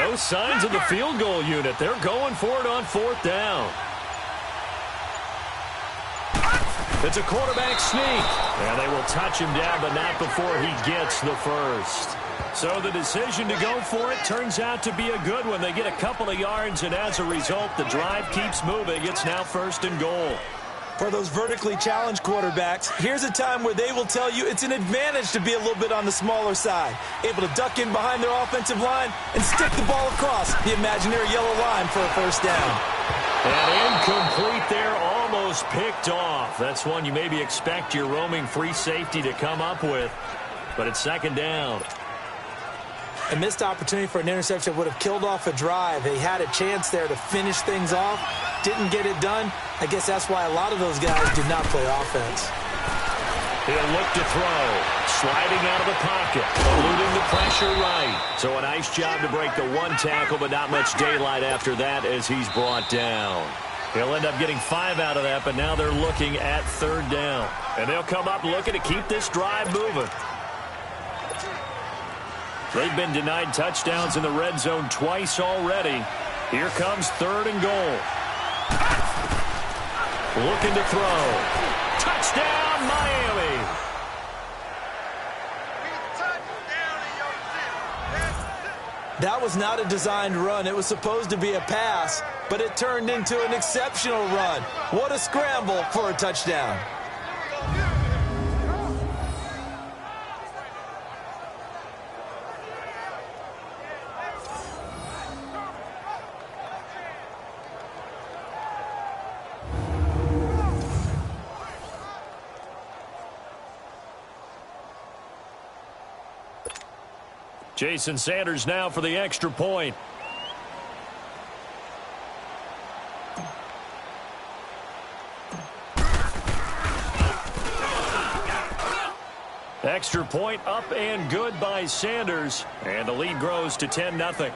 No signs of the field goal unit. They're going for it on 4th down. It's a quarterback sneak. And they will touch him down, but not before he gets the first. So the decision to go for it turns out to be a good one. They get a couple of yards, and as a result, the drive keeps moving. It's now 1st and goal. For those vertically challenged quarterbacks, here's a time where they will tell you it's an advantage to be a little bit on the smaller side. Able to duck in behind their offensive line and stick the ball across the imaginary yellow line for a 1st down. And incomplete there, almost picked off. That's one you maybe expect your roaming free safety to come up with. But it's 2nd down. A missed opportunity for an interception would have killed off a drive. They had a chance there to finish things off. Didn't get it done. I guess that's why a lot of those guys did not play offense. He'll look to throw. Sliding out of the pocket. Eluding the pressure right. So a nice job to break the 1 tackle, but not much daylight after that as he's brought down. He'll end up getting 5 out of that, but now they're looking at 3rd down. And they'll come up looking to keep this drive moving. They've been denied touchdowns in the red zone twice already. Here comes 3rd and goal. Looking to throw. Touchdown, Miami. That was not a designed run. It was supposed to be a pass, but it turned into an exceptional run. What a scramble for a touchdown. Jason Sanders now for the extra point. Extra point up and good by Sanders. And the lead grows to 10-0.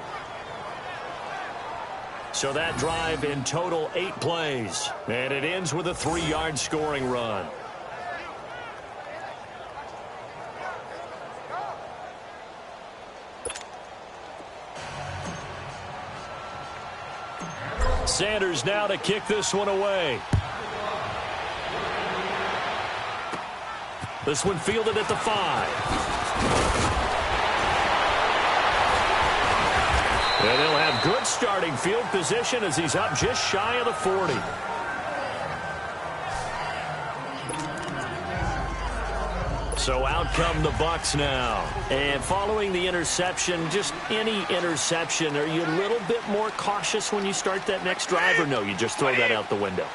So that drive in total 8 plays. And it ends with a 3-yard scoring run. Sanders now to kick this one away. This one fielded at the 5. And he'll have good starting field position as he's up just shy of the 40. So out come the Bucs now. And following the interception, just any interception, are you a little bit more cautious when you start that next drive, or no, you just throw that out the window?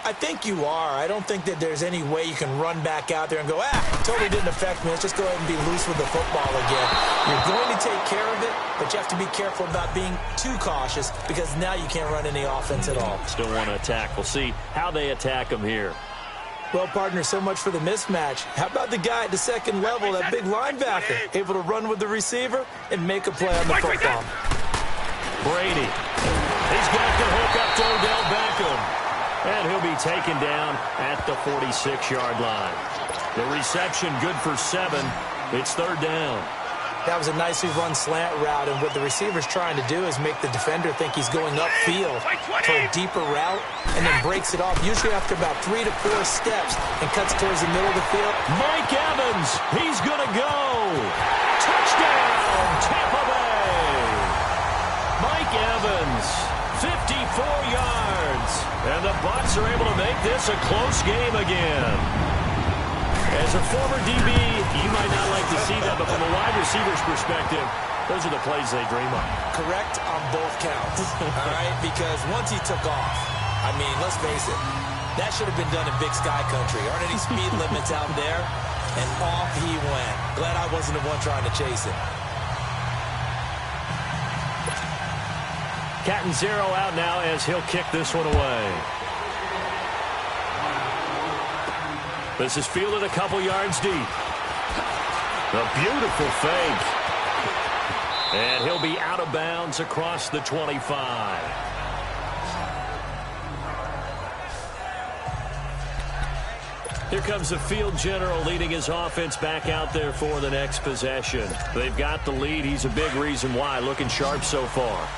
I think you are. I don't think that there's any way you can run back out there and go, totally didn't affect me. Let's just go ahead and be loose with the football again. You're going to take care of it, but you have to be careful about being too cautious because now you can't run any offense at all. Still want to attack. We'll see how they attack him here. Well, partner, so much for the mismatch. How about the guy at the second level, that big linebacker, able to run with the receiver and make a play on the football? Brady. He's got the hook up to Odell Beckham. And he'll be taken down at the 46-yard line. The reception good for 7. It's 3rd down. That was a nicely run slant route, and what the receiver's trying to do is make the defender think he's going upfield for a deeper route, and then breaks it off, usually after about 3 to 4 steps, and cuts towards the middle of the field. Mike Evans, he's going to go. Touchdown, Tampa Bay. Mike Evans, 54 yards. And the Bucs are able to make this a close game again. As a former DB, you might not like to see that, but from a wide receiver's perspective, those are the plays they dream of. Correct on both counts, all right? Because once he took off, I mean, let's face it, that should have been done in Big Sky Country. Aren't any speed limits out there? And off he went. Glad I wasn't the one trying to chase him. Cat and 0 out now as he'll kick this one away. This is fielded a couple yards deep. A beautiful fake. And he'll be out of bounds across the 25. Here comes the field general leading his offense back out there for the next possession. They've got the lead. He's a big reason why. Looking sharp so far.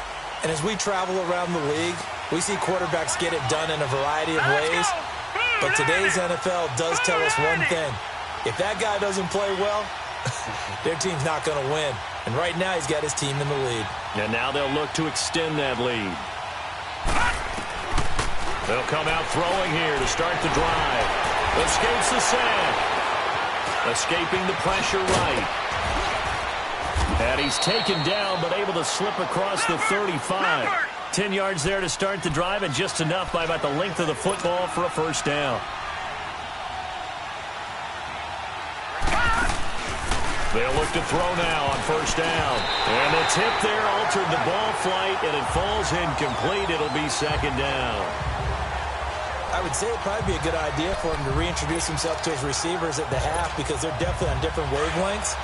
And as we travel around the league, we see quarterbacks get it done in a variety of ways. But today's NFL does tell us one thing. If that guy doesn't play well, their team's not going to win. And right now he's got his team in the lead. And now they'll look to extend that lead. They'll come out throwing here to start the drive. Escapes the sack. Escaping the pressure right. And he's taken down, but able to slip across the 35. 10 yards there to start the drive, and just enough by about the length of the football for a first down. They'll look to throw now on first down. And the tip there altered the ball flight, and it falls incomplete. It'll be second down. I would say it'd probably be a good idea for him to reintroduce himself to his receivers at the half because they're definitely on different wavelengths.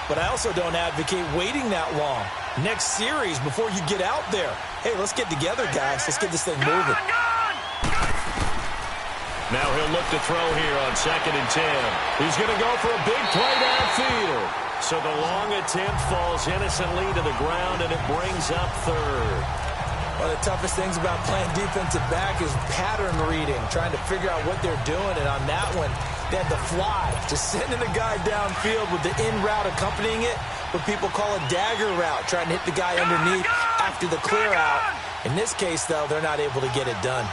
But I also don't advocate waiting that long. Next series, before you get out there, hey, let's get together, guys. Let's get this thing moving. Now he'll look to throw here on 2nd and 10. He's going to go for a big play downfield. So the long attempt falls innocently to the ground, and it brings up third. One of the toughest things about playing defensive back is pattern reading, trying to figure out what they're doing. And on that one, they had the fly, just sending the guy downfield with the in route accompanying it, what people call a dagger route, trying to hit the guy underneath after the clear out. In this case, though, they're not able to get it done.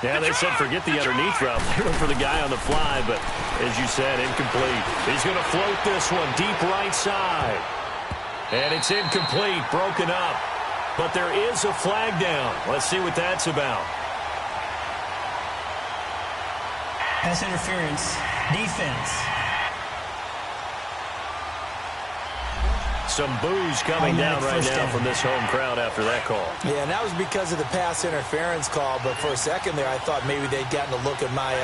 Yeah, they said forget the underneath route. They went for the guy on the fly, but as you said, incomplete. He's going to float this one deep right side. And it's incomplete, broken up. But there is a flag down. Let's see what that's about. Pass interference. Defense. Some boos coming down right now from this home crowd after that call. Yeah, and that was because of the pass interference call. But for a second there, I thought maybe they'd gotten a look at my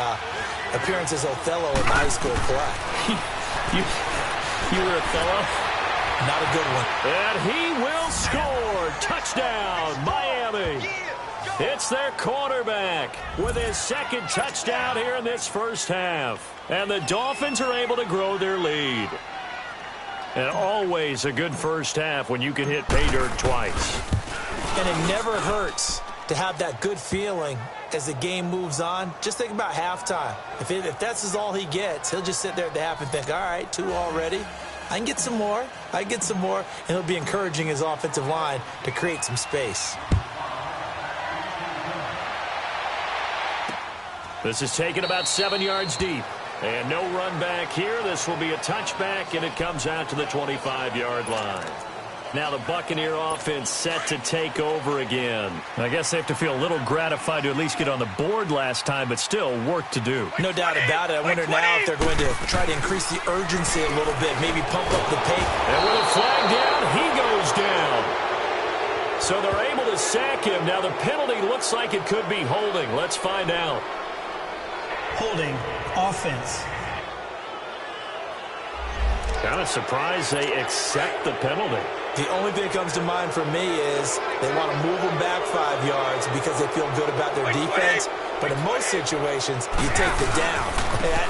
appearance as Othello in the high school play. You were Othello? Not a good one. And he will score. Touchdown, Miami. It's their quarterback with his second touchdown here in this first half. And the Dolphins are able to grow their lead. And always a good first half when you can hit pay dirt twice. And it never hurts to have that good feeling as the game moves on. Just think about halftime. If that's all he gets, he'll just sit there at the half and think, all right, 2 already. I can get some more. I can get some more. And he'll be encouraging his offensive line to create some space. This is taken about 7 yards deep. And no run back here. This will be a touchback, and it comes out to the 25-yard line. Now the Buccaneer offense set to take over again. I guess they have to feel a little gratified to at least get on the board last time, but still work to do. No doubt about it. I wonder now if they're going to try to increase the urgency a little bit, maybe pump up the pace. And with a flag down, he goes down. So they're able to sack him. Now the penalty looks like it could be holding. Let's find out. Holding. Offense. Kind of surprised they accept the penalty. The only thing that comes to mind for me is they want to move them back 5 yards because they feel good about their defense. But in most situations, you take the down.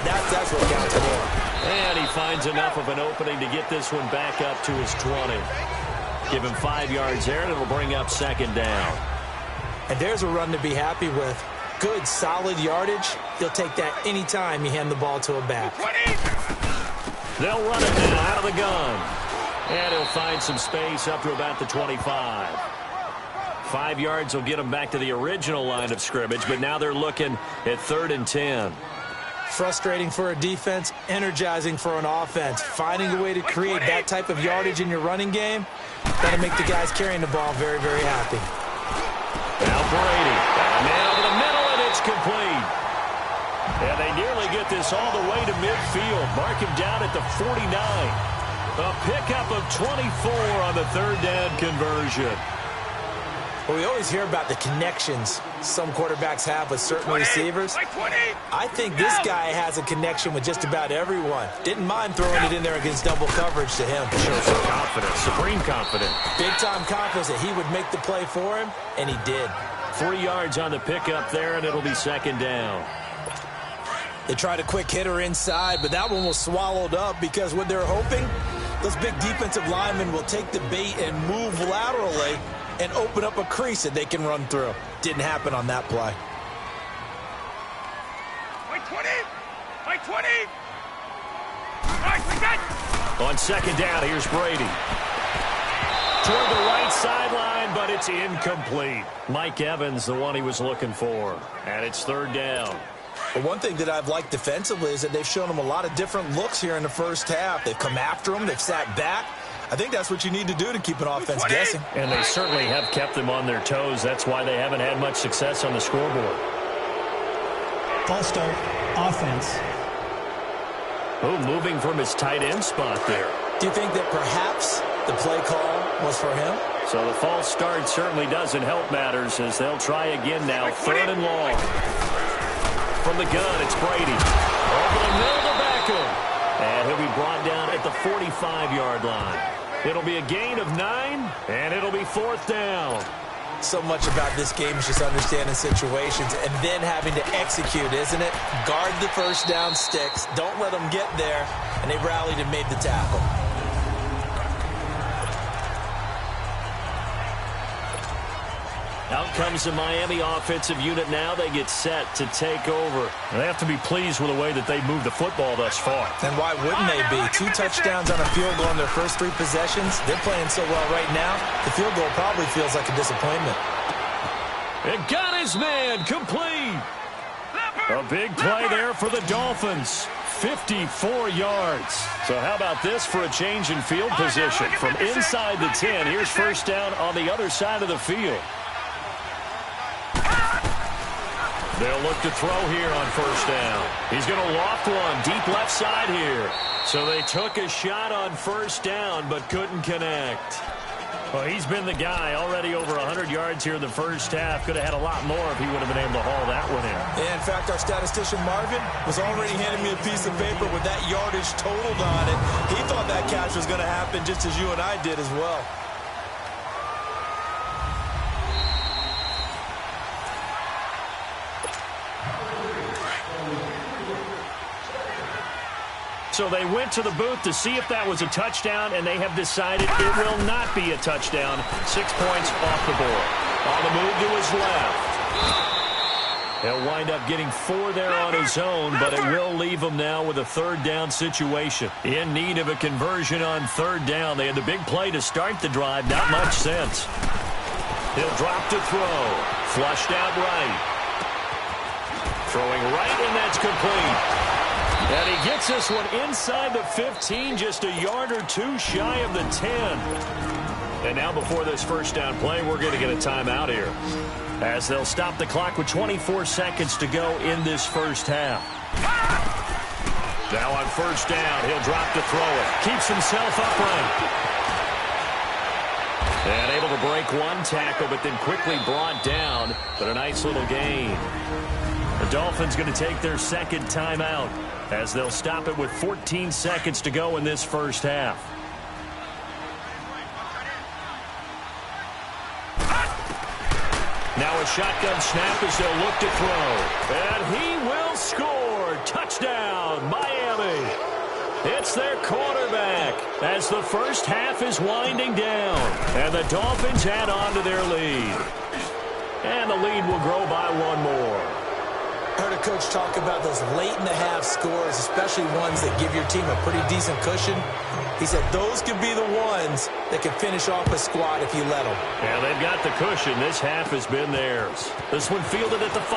That's what counts more. And he finds enough of an opening to get this one back up to his 20. Give him 5 yards there, and it'll bring up second down. And there's a run to be happy with. Good, solid yardage. He'll take that any time you hand the ball to a back. They'll run it now out of the gun. And he'll find some space up to about the 25. 5 yards will get them back to the original line of scrimmage, but now they're looking at 3rd and 10. Frustrating for a defense, energizing for an offense. Finding a way to create that type of yardage in your running game, that'll make the guys carrying the ball very, very happy. Now Brady, a man over the middle, and it's complete. And they nearly get this all the way to midfield. Mark him down at the 49. A pickup of 24 on the 3rd down conversion. Well, we always hear about the connections some quarterbacks have with certain receivers. I think this guy has a connection with just about everyone. Didn't mind throwing it in there against double coverage to him. Shows some confidence, supreme confidence. Big-time confidence that he would make the play for him, and he did. 3 yards on the pickup there, and it'll be second down. They tried a quick hitter inside, but that one was swallowed up because what they're hoping, those big defensive linemen will take the bait and move laterally and open up a crease that they can run through. Didn't happen on that play. Wait 20! Wait 20! Right, we got. On second down, here's Brady. Toward the right sideline, but it's incomplete. Mike Evans, the one he was looking for. And it's third down. But one thing that I've liked defensively is that they've shown them a lot of different looks here in the first half. They've come after them. They've sat back. I think that's what you need to do to keep an offense guessing. And they certainly have kept them on their toes. That's why they haven't had much success on the scoreboard. False start, offense. Oh, moving from his tight end spot there. Do you think that perhaps the play call was for him? So the false start certainly doesn't help matters as they'll try again now. Third and long. From the gun, it's Brady. Over the middle to Beckham. And he'll be brought down at the 45-yard line. It'll be a gain of 9, and it'll be fourth down. So much about this game is just understanding situations and then having to execute, isn't it? Guard the first down sticks. Don't let them get there. And they rallied and made the tackle. Out comes the Miami offensive unit now. They get set to take over. They have to be pleased with the way that they moved the football thus far. And why wouldn't they be? 2 touchdowns on a field goal in their first 3 possessions. They're playing so well right now, the field goal probably feels like a disappointment. It got his man complete. A big play there for the Dolphins. 54 yards. So how about this for a change in field position? From inside the 10, here's first down on the other side of the field. They'll look to throw here on first down. He's going to loft one deep left side here. So they took a shot on first down but couldn't connect. Well, he's been the guy already over 100 yards here in the first half. Could have had a lot more if he would have been able to haul that one in. Yeah, in fact, our statistician Marvin was already handing me a piece of paper with that yardage totaled on it. He thought that catch was going to happen just as you and I did as well. So they went to the booth to see if that was a touchdown, and they have decided it will not be a touchdown. 6 points off the board. On the move to his left. He'll wind up getting 4 there on his own, but it will leave him now with a third down situation. In need of a conversion on third down. They had the big play to start the drive. Not much sense. He'll drop to throw. Flushed out right. Throwing right, and that's complete. And he gets this one inside the 15, just a yard or 2 shy of the 10. And now before this first down play, we're going to get a timeout here, as they'll stop the clock with 24 seconds to go in this first half. Now on first down, he'll drop to throw it. Keeps himself upright. And able to break one tackle, but then quickly brought down. But a nice little gain. The Dolphins going to take their second timeout, as they'll stop it with 14 seconds to go in this first half. Now a shotgun snap as they'll look to throw. And he will score. Touchdown, Miami. It's their quarterback as the first half is winding down. And the Dolphins add on to their lead. And the lead will grow by 1 more. I heard a coach talk about those late-in-the-half scores, especially ones that give your team a pretty decent cushion. He said those could be the ones that can finish off a squad if you let them. Yeah, they've got the cushion. This half has been theirs. This one fielded at the 5.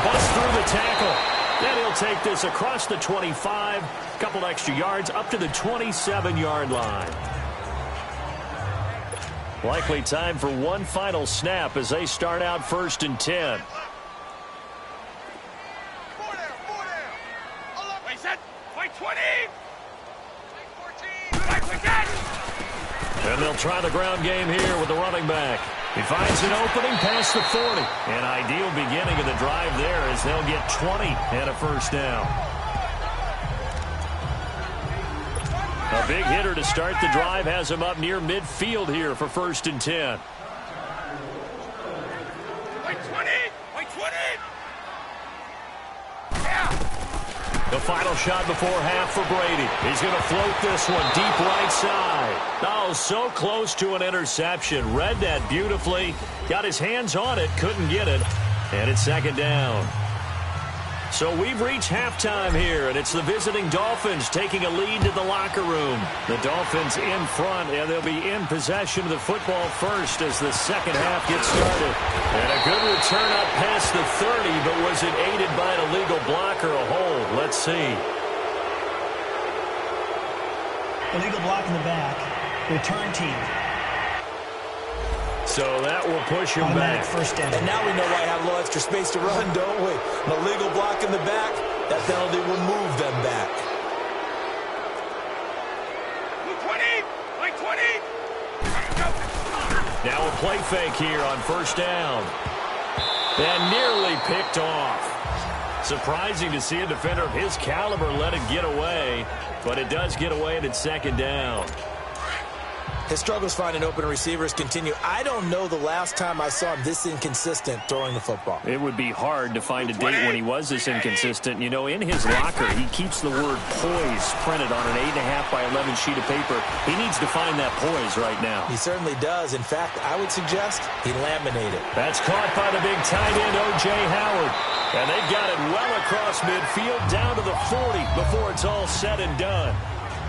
Bust through the tackle. Then he'll take this across the 25. A couple extra yards up to the 27-yard line. Likely time for one final snap as they start out first and 10. And they'll try the ground game here with the running back. He finds an opening past the 40. An ideal beginning of the drive there as they'll get 20 and a first down. A big hitter to start the drive has him up near midfield here for first and 10. Wait 20! Wait 20! Yeah! The final shot before half for Brady. He's going to float this one deep right side. Oh, so close to an interception. Read that beautifully. Got his hands on it. Couldn't get it. And it's second down. So we've reached halftime here, and it's the visiting Dolphins taking a lead to the locker room. The Dolphins in front, and they'll be in possession of the football first as the second half gets started. And a good return up past the 30, but was it aided by an illegal block or a hold? Let's see. Illegal block in the back. Return team. So that will push him back. First down. And now we know why I have a little extra space to run, don't we? An illegal block in the back, that penalty will move them back. 20! 20! Now a play fake here on first down. And nearly picked off. Surprising to see a defender of his caliber let it get away, but it does get away and it's second down. His struggles finding open receivers continue. I don't know the last time I saw him this inconsistent throwing the football. It would be hard to find a date when he was this inconsistent. You know, in his locker, he keeps the word poise printed on an 8.5 by 11 sheet of paper. He needs to find that poise right now. He certainly does. In fact, I would suggest he laminated. That's caught by the big tight end, O.J. Howard. And they've got it well across midfield down to the 40 before it's all said and done.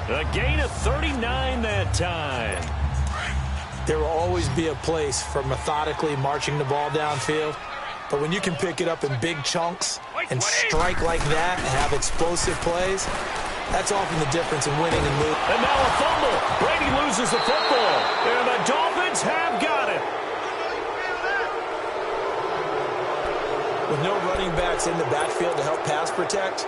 A gain of 39 that time. There will always be a place for methodically marching the ball downfield. But when you can pick it up in big chunks and strike like that and have explosive plays, that's often the difference in winning and losing. And now a fumble. Brady loses the football. And the Dolphins have got it. With no running backs in the backfield to help pass protect,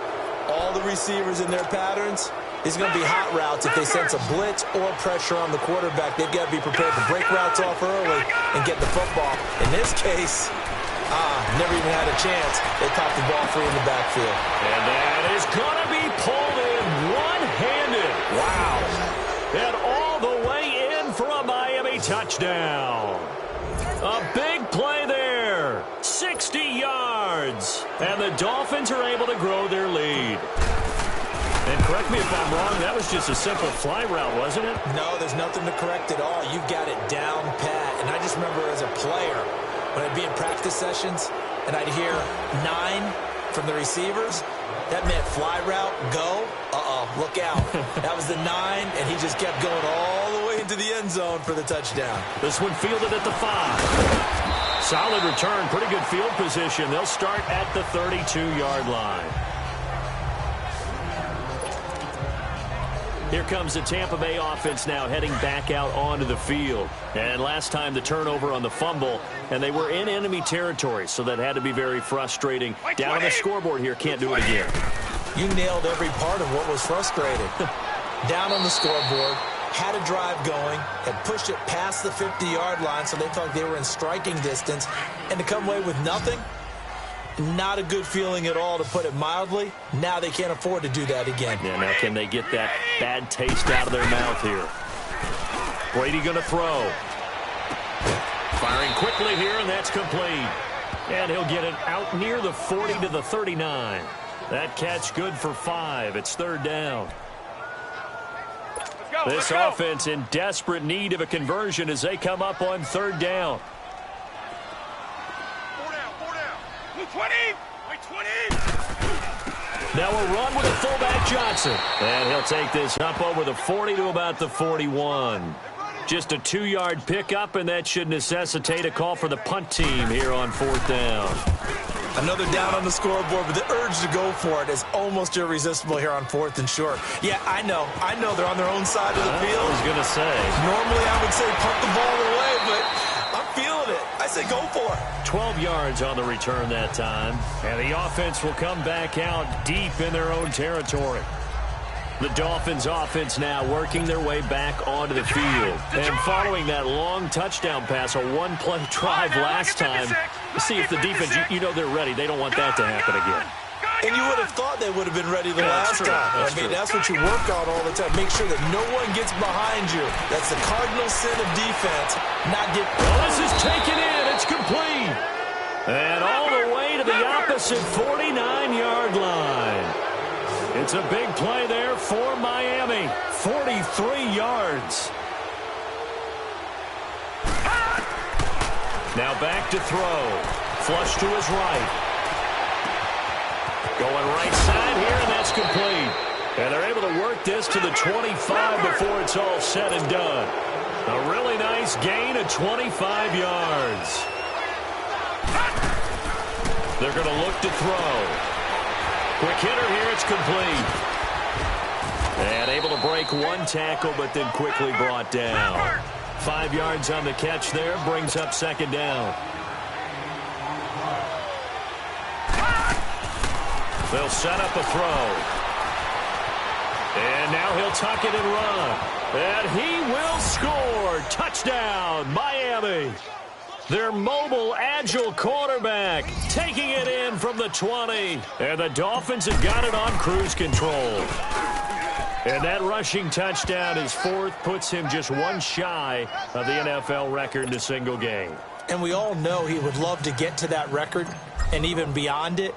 all the receivers in their patterns, it's going to be hot routes if they sense a blitz or pressure on the quarterback. They've got to be prepared to break routes off early and get the football. In this case, never even had a chance. They popped the ball free in the backfield. And that is going to be pulled in one-handed. Wow. And all the way in for a Miami touchdown. A big play there. 60 yards. And the Dolphins are able to grow their lead. And correct me if I'm wrong, that was just a simple fly route, wasn't it? No, there's nothing to correct at all. You've got it down pat. And I just remember as a player, when I'd be in practice sessions and I'd hear 9 from the receivers, that meant fly route, go, look out. That was the 9, and he just kept going all the way into the end zone for the touchdown. This one fielded at the 5. Solid return, pretty good field position. They'll start at the 32-yard line. Here comes the Tampa Bay offense now heading back out onto the field. And last time the turnover on the fumble, and they were in enemy territory, so that had to be very frustrating. Down on the scoreboard here, can't do it again. You nailed every part of what was frustrating. Down on the scoreboard, had a drive going, had pushed it past the 50-yard line so they felt like they were in striking distance, and to come away with nothing, not a good feeling at all, to put it mildly. Now they can't afford to do that again. Yeah, now can they get that bad taste out of their mouth here? Brady going to throw. Firing quickly here, and that's complete. And he'll get it out near the 40 to the 39. That catch good for 5. It's third down. This offense in desperate need of a conversion as they come up on third down. 20! 20! Now a run with a fullback Johnson. And he'll take this up over the 40 to about the 41. Just a 2-yard pickup, and that should necessitate a call for the punt team here on fourth down. Another down on the scoreboard, but the urge to go for it is almost irresistible here on 4th and short. Yeah, I know they're on their own side of the field. I was going to say. Normally I would say punt the ball away, but I'm feeling it. I say go for it. 12 yards on the return that time. And the offense will come back out deep in their own territory. The Dolphins offense now working their way back onto the field. And following that long touchdown pass, a one-play drive last time, see if the defense, you know they're ready. They don't want that to happen again. And you would have thought they would have been ready the last time. That's what you work on all the time. Make sure that no one gets behind you. That's the cardinal sin of defense. Not get. Well, this is taken in. It's complete. And all the way to the opposite 49-yard line. It's a big play there for Miami. 43 yards. Now back to throw. Flush to his right. Going right side here, and that's complete. And they're able to work this to the 25 before it's all said and done. A really nice gain of 25 yards. They're going to look to throw. Quick hitter here, it's complete. And able to break one tackle, but then quickly brought down. 5 yards on the catch there, brings up second down. They'll set up a throw. And now he'll tuck it and run. And he will score. Touchdown, Miami. Their mobile, agile quarterback taking it in from the 20. And the Dolphins have got it on cruise control. And that rushing touchdown, his fourth, puts him just one shy of the NFL record in a single game. And we all know he would love to get to that record and even beyond it.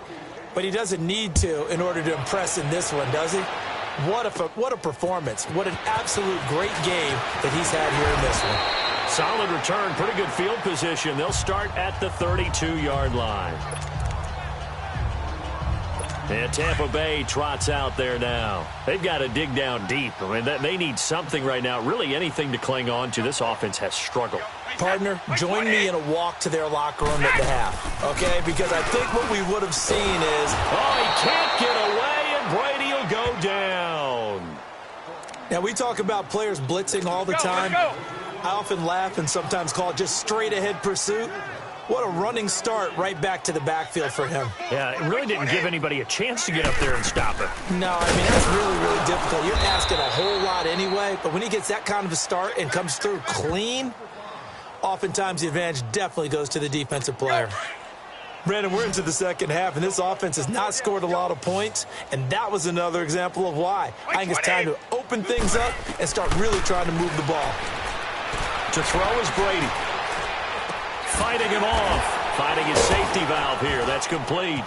But he doesn't need to in order to impress in this one, does he? What a performance. What an absolute great game that he's had here in this one. Solid return, pretty good field position. They'll start at the 32-yard line. And Tampa Bay trots out there now. They've got to dig down deep. I mean, they need something right now, really anything to cling on to. This offense has struggled. Partner, join me in a walk to their locker room at the half, okay? Because I think what we would have seen is, oh, he can't get away, and Brady will go down. Now, we talk about players blitzing all the time. I often laugh and sometimes call it just straight-ahead pursuit. What a running start right back to the backfield for him. Yeah, it really didn't give anybody a chance to get up there and stop it. No, I mean, that's really, really difficult. You're asking a whole lot anyway, but when he gets that kind of a start and comes through clean, oftentimes the advantage definitely goes to the defensive player. Brandon, we're into the second half, and this offense has not scored a lot of points, and that was another example of why. I think it's time to open things up and start really trying to move the ball. To throw is Brady. Fighting him off. Finding his safety valve here. That's complete.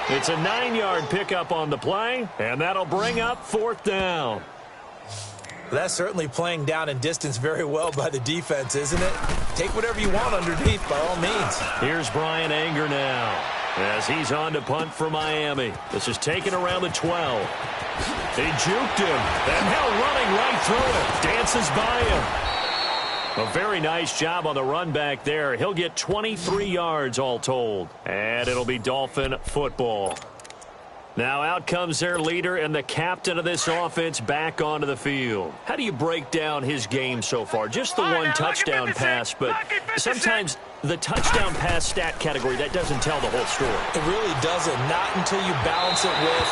It's a 9-yard pickup on the play, and that'll bring up fourth down. That's certainly playing down and distance very well by the defense, isn't it? Take whatever you want underneath, by all means. Here's Brian Anger now as he's on to punt for Miami. This is taken around the 12. He juked him, and now running right through it. Dances by him. A very nice job on the run back there. He'll get 23 yards all told. And it'll be Dolphin football. Now out comes their leader and the captain of this offense back onto the field. How do you break down his game so far? Just the one touchdown pass, but sometimes the touchdown pass stat category, that doesn't tell the whole story. It really doesn't. Not until you balance it with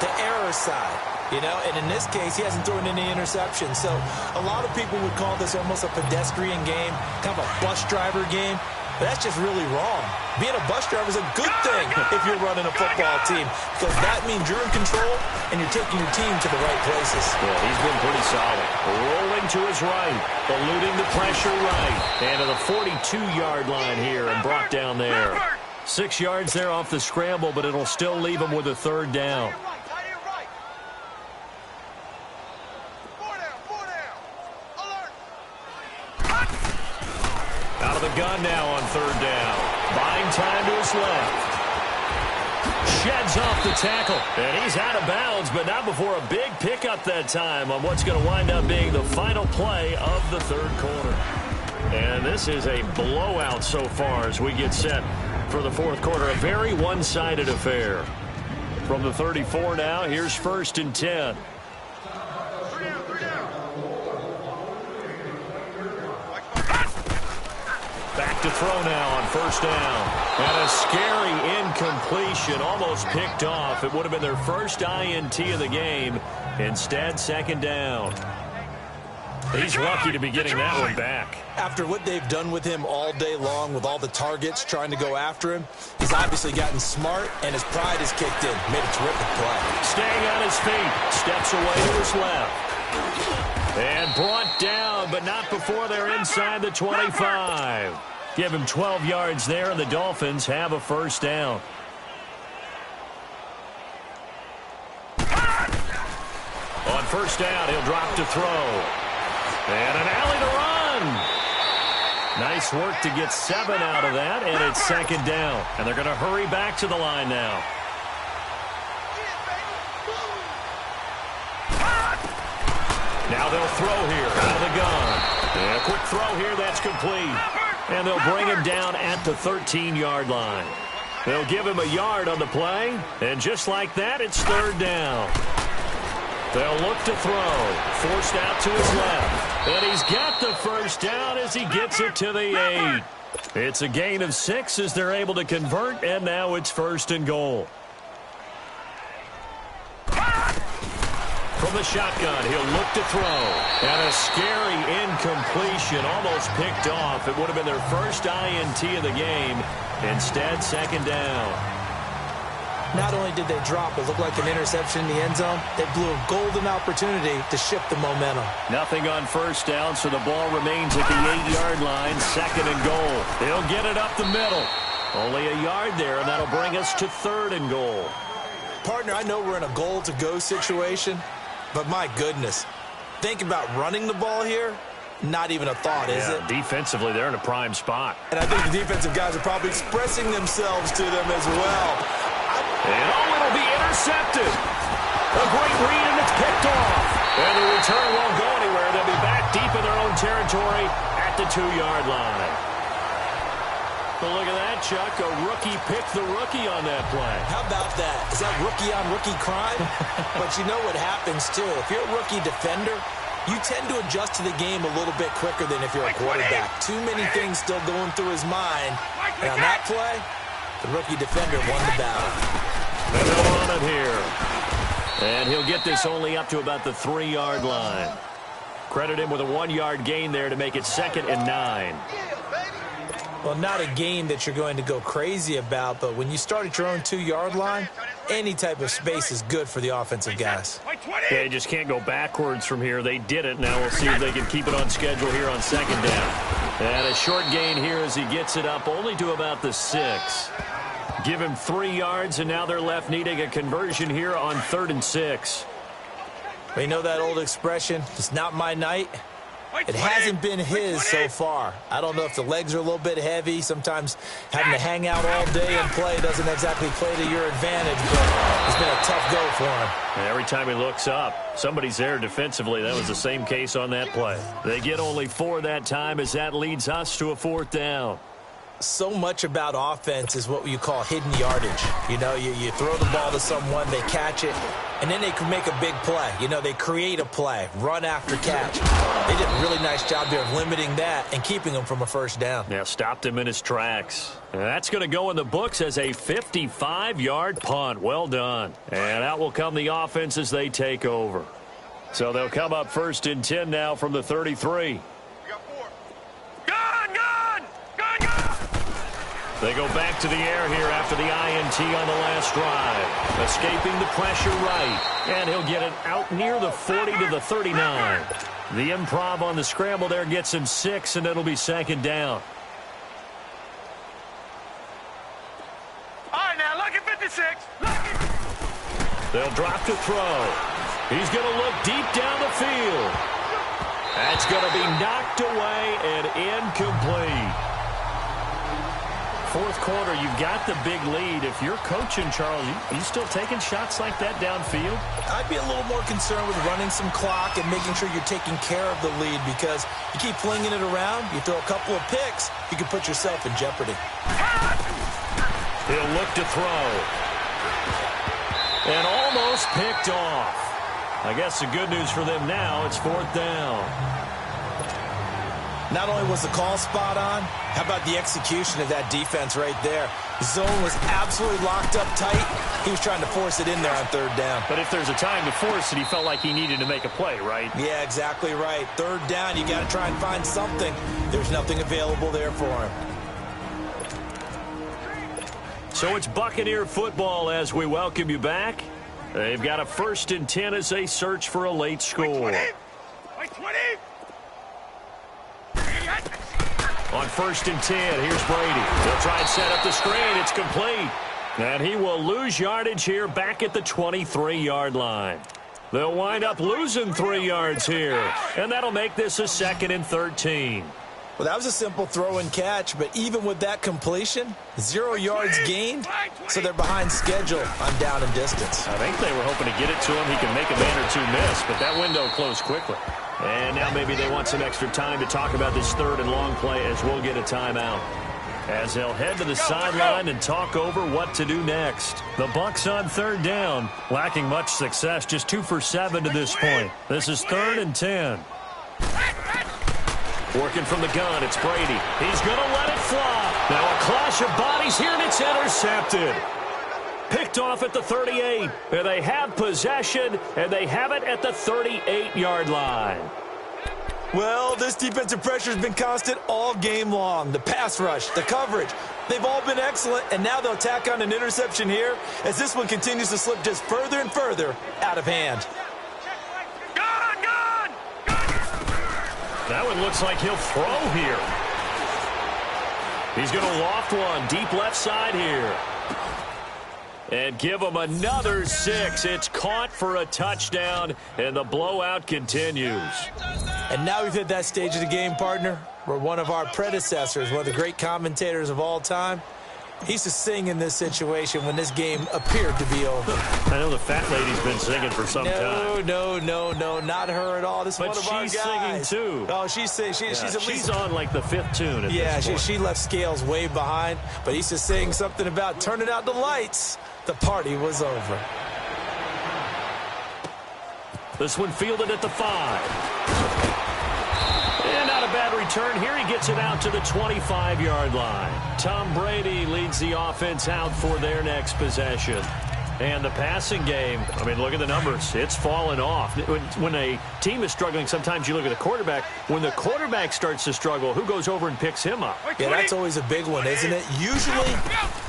the error side. You know, and in this case, he hasn't thrown any interceptions. So a lot of people would call this almost a pedestrian game, kind of a bus driver game. But that's just really wrong. Being a bus driver is a good thing if you're running a football team, because that means you're in control and you're taking your team to the right places. Yeah, he's been pretty solid. Rolling to his right, eluding the pressure right, and to the 42-yard line here and brought down there. 6 yards there off the scramble, but it'll still leave him with a third down. Out of the gun now on third down. Buying time to his left. Sheds off the tackle. And he's out of bounds, but not before a big pickup that time on what's going to wind up being the final play of the third quarter. And this is a blowout so far as we get set for the fourth quarter. A very one-sided affair. From the 34 now, here's 1st and 10. Back to throw now on first down. And a scary incompletion, almost picked off. It would have been their first INT of the game. Instead, second down. He's lucky to be getting that one back. After what they've done with him all day long, with all the targets trying to go after him, he's obviously gotten smart, and his pride has kicked in. Made a terrific play. Staying on his feet. Steps away to his left. And brought down, but not before they're inside the 25. Give him 12 yards there, and the Dolphins have a first down. first down. He'll drop to throw. And an alley to run. Nice work to get 7 out of that, and it's second down. And they're going to hurry back to the line now. Now they'll throw here out of the gun. And a quick throw here, that's complete. And they'll bring him down at the 13-yard line. They'll give him a yard on the play. And just like that, it's third down. They'll look to throw. Forced out to his left. And he's got the first down as he gets it to the 8. It's a gain of 6 as they're able to convert, and now it's first and goal. From the shotgun, he'll look to throw. And a scary incompletion, almost picked off. It would have been their first INT of the game. Instead, second down. Not only did they drop it looked like an interception in the end zone, they blew a golden opportunity to shift the momentum. Nothing on first down, so the ball remains at the 8-yard line, second and goal. They'll get it up the middle. Only a yard there, and that'll bring us to third and goal. Partner, I know we're in a goal-to-go situation, but my goodness, think about running the ball here. Not even a thought, is it? Defensively, they're in a prime spot. And I think the defensive guys are probably expressing themselves to them as well. And it'll be intercepted. A great read, and it's picked off. And the return won't go anywhere. They'll be back deep in their own territory at the 2-yard line. But look at that, Chuck. A rookie picked the rookie on that play. How about that? Is that rookie-on-rookie crime? But you know what happens, too. If you're a rookie defender, you tend to adjust to the game a little bit quicker than if you're a quarterback. Too many things still going through his mind. And on that play, the rookie defender won the battle. And they'll run it here. And he'll get this only up to about the 3-yard line. Credit him with a 1-yard gain there to make it second and 9. Well, not a game that you're going to go crazy about, but when you start at your own 2-yard line, any type of space is good for the offensive guys. They just can't go backwards from here. They did it. Now we'll see if they can keep it on schedule here on second down. And a short gain here as he gets it up only to about the 6. Give him 3 yards, and now they're left needing a conversion here on 3rd and 6. Well, you know that old expression, it's not my night? It hasn't been his so far. I don't know if the legs are a little bit heavy. Sometimes having to hang out all day and play doesn't exactly play to your advantage, but it's been a tough go for him. And every time he looks up, somebody's there defensively. That was the same case on that play. They get only 4 that time as that leads us to a 4th down. So much about offense is what you call hidden yardage. You know, you throw the ball to someone, they catch it, and then they can make a big play. You know, they create a play, run after catch. They did a really nice job there of limiting that and keeping him from a first down. Yeah, stopped him in his tracks. And that's going to go in the books as a 55-yard punt. Well done. And out will come the offense as they take over. So they'll come up 1st and 10 now from the 33. They go back to the air here after the INT on the last drive. Escaping the pressure right. And he'll get it out near the 40 to the 39. The improv on the scramble there gets him 6, and it'll be second down. All right, now, look at 56. They'll drop to throw. He's going to look deep down the field. That's going to be knocked away and incomplete. 4th quarter, you've got the big lead. If you're coaching, Charles, are you still taking shots like that downfield? I'd be a little more concerned with running some clock and making sure you're taking care of the lead, because you keep flinging it around, you throw a couple of picks, you can put yourself in jeopardy. He'll look to throw. And almost picked off. I guess the good news for them now, it's 4th down. Not only was the call spot on, how about the execution of that defense right there? The zone was absolutely locked up tight. He was trying to force it in there on 3rd down. But if there's a time to force it, he felt like he needed to make a play, right? Yeah, exactly right. 3rd down, you got to try and find something. There's nothing available there for him. So it's Buccaneer football as we welcome you back. They've got a 1st and 10 as they search for a late score. On 1st and 10, here's Brady. He'll try and set up the screen. It's complete. And he will lose yardage here back at the 23-yard line. They'll wind up losing 3 yards here, and that'll make this a 2nd and 13. Well, that was a simple throw and catch, but even with that completion, 0 yards gained, so they're behind schedule on down and distance. I think they were hoping to get it to him. He can make a man or two miss, but that window closed quickly. And now maybe they want some extra time to talk about this 3rd and long play as we'll get a timeout. As they'll head to the sideline and talk over what to do next. The Bucs on 3rd down, lacking much success, just 2 for 7 to this point. This is 3rd and 10. Working from the gun, it's Brady. He's going to let it fly. Now a clash of bodies here, and it's intercepted. Picked off at the 38. And they have possession, and they have it at the 38-yard line. Well, this defensive pressure has been constant all game long. The pass rush, the coverage, they've all been excellent, and now they'll tack on an interception here as this one continues to slip just further and further out of hand. That one looks like he'll throw here. He's going to loft one deep left side here. And give him another 6. It's caught for a touchdown, and the blowout continues. And now we've hit that stage of the game, partner, where one of our predecessors, one of the great commentators of all time, he used to sing in this situation when this game appeared to be over. I know the fat lady's been singing for some time. No, not her at all. This is one of our guys. But she's singing, too. Oh, she's on like the 5th tune at this point. She left Scales way behind, but he used to sing something about turning out the lights. The party was over. This one fielded at the 5. And not a bad return here. He gets it out to the 25-yard line. Tom Brady leads the offense out for their next possession. And the passing game, I mean, look at the numbers. It's fallen off. When a team is struggling, sometimes you look at the quarterback. When the quarterback starts to struggle, who goes over and picks him up? Yeah, that's always a big one, isn't it? Usually,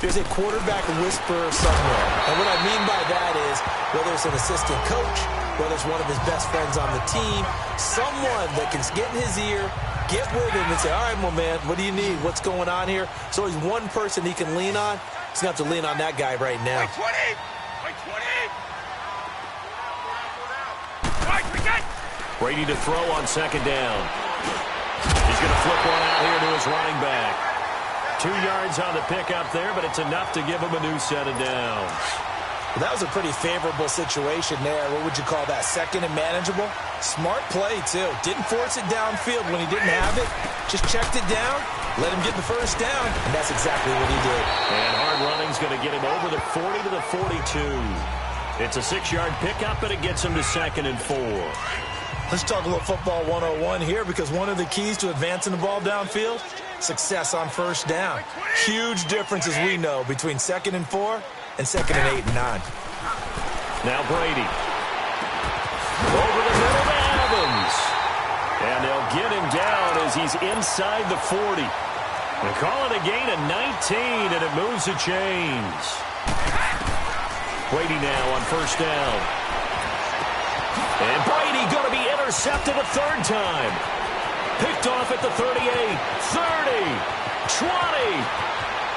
there's a quarterback whisperer somewhere. And what I mean by that is, whether it's an assistant coach, whether it's one of his best friends on the team, someone that can get in his ear, get with him and say, all right, my man, what do you need? What's going on here? So he's one person he can lean on. He's going to have to lean on that guy right now. Brady to throw on 2nd down. He's going to flip one out here to his running back. 2 yards on the pickup there, but it's enough to give him a new set of downs. Well, that was a pretty favorable situation there. What would you call that? 2nd and manageable? Smart play, too. Didn't force it downfield when he didn't have it. Just checked it down, let him get the first down, and that's exactly what he did. And hard running's going to get him over the 40 to the 42. It's a 6-yard pickup, and it gets him to 2nd and 4. Let's talk a little football 101 here, because one of the keys to advancing the ball downfield, success on 1st down. Huge difference, as we know, between 2nd and 4 and 2nd and 8 and 9. Now Brady. Over the middle to Evans. And they'll get him down as he's inside the 40. They call it a gain of 19, and it moves the chains. Brady now on 1st down. And Brady going to be intercepted a 3rd time. Picked off at the 38, 30, 20.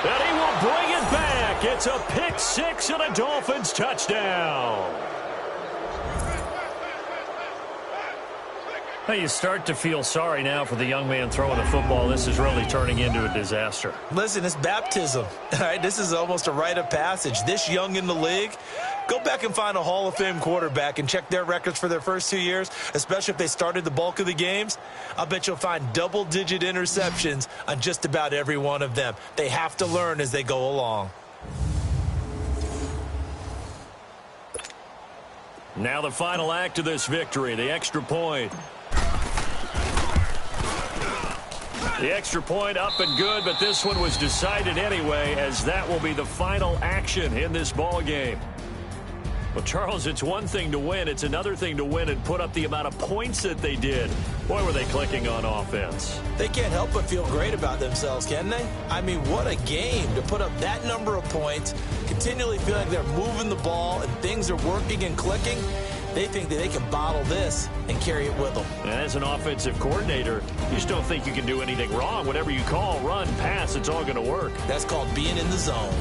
And he will bring it back. It's a pick 6 and a Dolphins touchdown. Now you start to feel sorry now for the young man throwing the football. This is really turning into a disaster. Listen, it's baptism. All right, this is almost a rite of passage. This young in the league, go back and find a Hall of Fame quarterback and check their records for their first 2 years, especially if they started the bulk of the games. I'll bet you'll find double-digit interceptions on just about every one of them. They have to learn as they go along. Now the final act of this victory, the extra point. The extra point up and good, but this one was decided anyway, as that will be the final action in this ball game. Well, Charles, it's one thing to win. It's another thing to win and put up the amount of points that they did. Boy, were they clicking on offense. They can't help but feel great about themselves, can they? I mean, what a game to put up that number of points, continually feel like they're moving the ball and things are working and clicking. They think that they can bottle this and carry it with them. And as an offensive coordinator, you just don't think you can do anything wrong. Whatever you call, run, pass, it's all going to work. That's called being in the zone.